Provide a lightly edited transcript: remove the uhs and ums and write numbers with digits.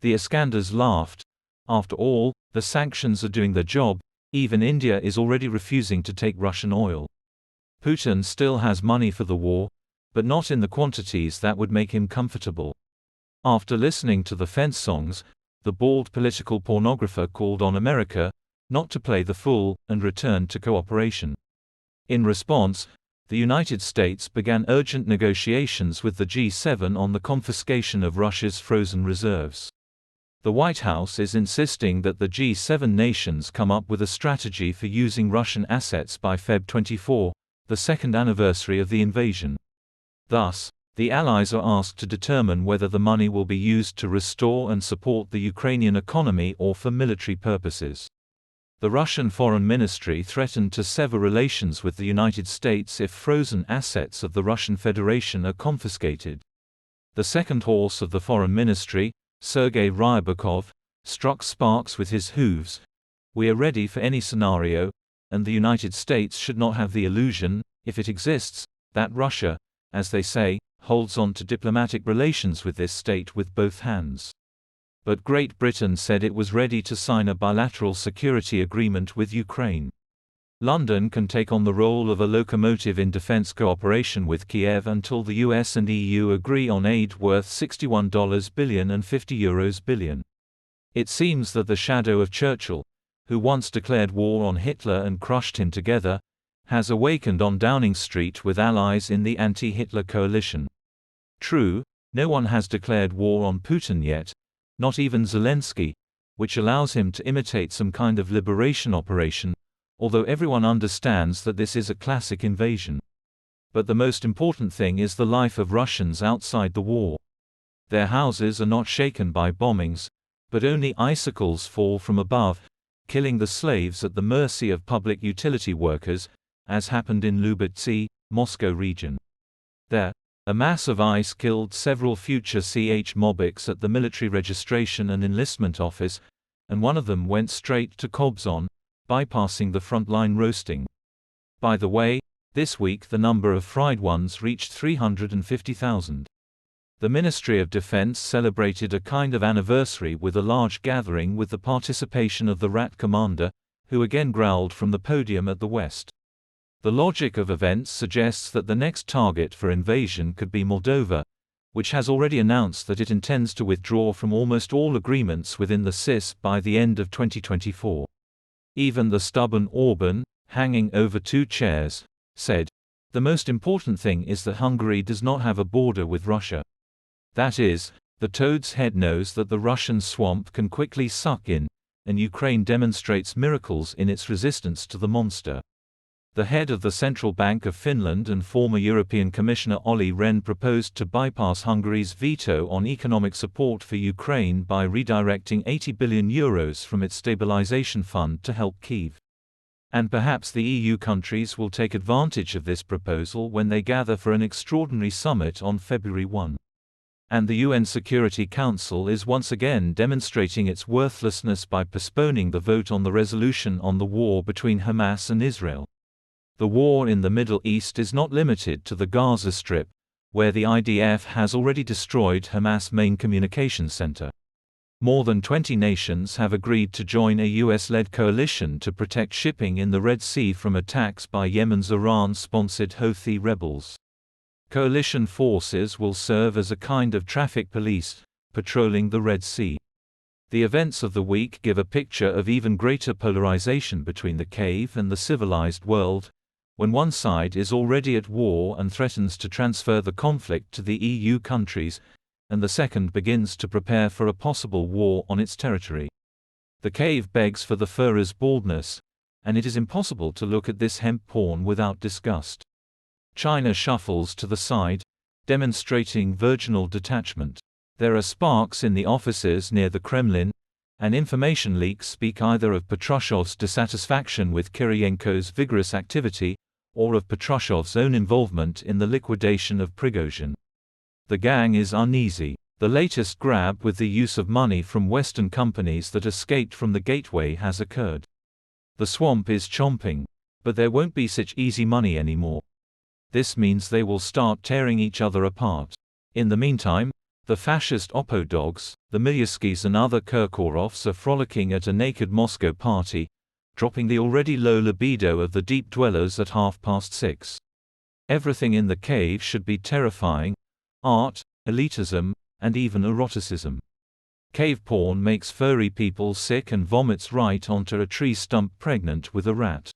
The Iskandars laughed. After all, the sanctions are doing their job. Even India is already refusing to take Russian oil. Putin still has money for the war, but not in the quantities that would make him comfortable. After listening to the fence songs, the bald political pornographer called on America not to play the fool and returned to cooperation. In response, the United States began urgent negotiations with the G7 on the confiscation of Russia's frozen reserves. The White House is insisting that the G7 nations come up with a strategy for using Russian assets by Feb 24, the second anniversary of the invasion. Thus, the allies are asked to determine whether the money will be used to restore and support the Ukrainian economy or for military purposes. The Russian Foreign Ministry threatened to sever relations with the United States if frozen assets of the Russian Federation are confiscated. The second horse of the Foreign Ministry, Sergei Ryabakov, struck sparks with his hooves. We are ready for any scenario, and the United States should not have the illusion, if it exists, that Russia, as they say, holds on to diplomatic relations with this state with both hands. But Great Britain said it was ready to sign a bilateral security agreement with Ukraine. London can take on the role of a locomotive in defense cooperation with Kiev until the US and EU agree on aid worth $61 billion and €50 billion. It seems that the shadow of Churchill, who once declared war on Hitler and crushed him together, has awakened on Downing Street with allies in the anti-Hitler coalition. True, no one has declared war on Putin yet, not even Zelensky, which allows him to imitate some kind of liberation operation, although everyone understands that this is a classic invasion. But the most important thing is the life of Russians outside the war. Their houses are not shaken by bombings, but only icicles fall from above, killing the slaves at the mercy of public utility workers, as happened in Lubitsy, Moscow region. There, a mass of ice killed several future CH-Mobics at the military registration and enlistment office, and one of them went straight to Kobzon, bypassing the frontline roasting. By the way, this week the number of fried ones reached 350,000. The Ministry of Defense celebrated a kind of anniversary with a large gathering with the participation of the Rat Commander, who again growled from the podium at the West. The logic of events suggests that the next target for invasion could be Moldova, which has already announced that it intends to withdraw from almost all agreements within the CIS by the end of 2024. Even the stubborn Orban, hanging over two chairs, said, "The most important thing is that Hungary does not have a border with Russia. That is, the toad's head knows that the Russian swamp can quickly suck in, and Ukraine demonstrates miracles in its resistance to the monster." The head of the Central Bank of Finland and former European Commissioner Olli Rehn proposed to bypass Hungary's veto on economic support for Ukraine by redirecting €80 billion from its stabilization fund to help Kyiv. And perhaps the EU countries will take advantage of this proposal when they gather for an extraordinary summit on February 1. And the UN Security Council is once again demonstrating its worthlessness by postponing the vote on the resolution on the war between Hamas and Israel. The war in the Middle East is not limited to the Gaza Strip, where the IDF has already destroyed Hamas' main communications center. More than 20 nations have agreed to join a US-led coalition to protect shipping in the Red Sea from attacks by Yemen's Iran-sponsored Houthi rebels. Coalition forces will serve as a kind of traffic police, patrolling the Red Sea. The events of the week give a picture of even greater polarization between the cave and the civilized world, when one side is already at war and threatens to transfer the conflict to the EU countries, and the second begins to prepare for a possible war on its territory. The cave begs for the furrow's baldness, and it is impossible to look at this hemp porn without disgust. China shuffles to the side, demonstrating virginal detachment. There are sparks in the offices near the Kremlin, and information leaks speak either of Patrushov's dissatisfaction with Kiriyenko's vigorous activity, or of Patrushov's own involvement in the liquidation of Prigozhin. The gang is uneasy. The latest grab with the use of money from Western companies that escaped from the gateway has occurred. The swamp is chomping, but there won't be such easy money anymore. This means they will start tearing each other apart. In the meantime, The fascist Oppo dogs, the Milewskis and other Kirkorovs are frolicking at a naked Moscow party, dropping the already low libido of the deep dwellers at 6:30. Everything in the cave should be terrifying: art, elitism, and even eroticism. Cave porn makes furry people sick and vomits right onto a tree stump pregnant with a rat.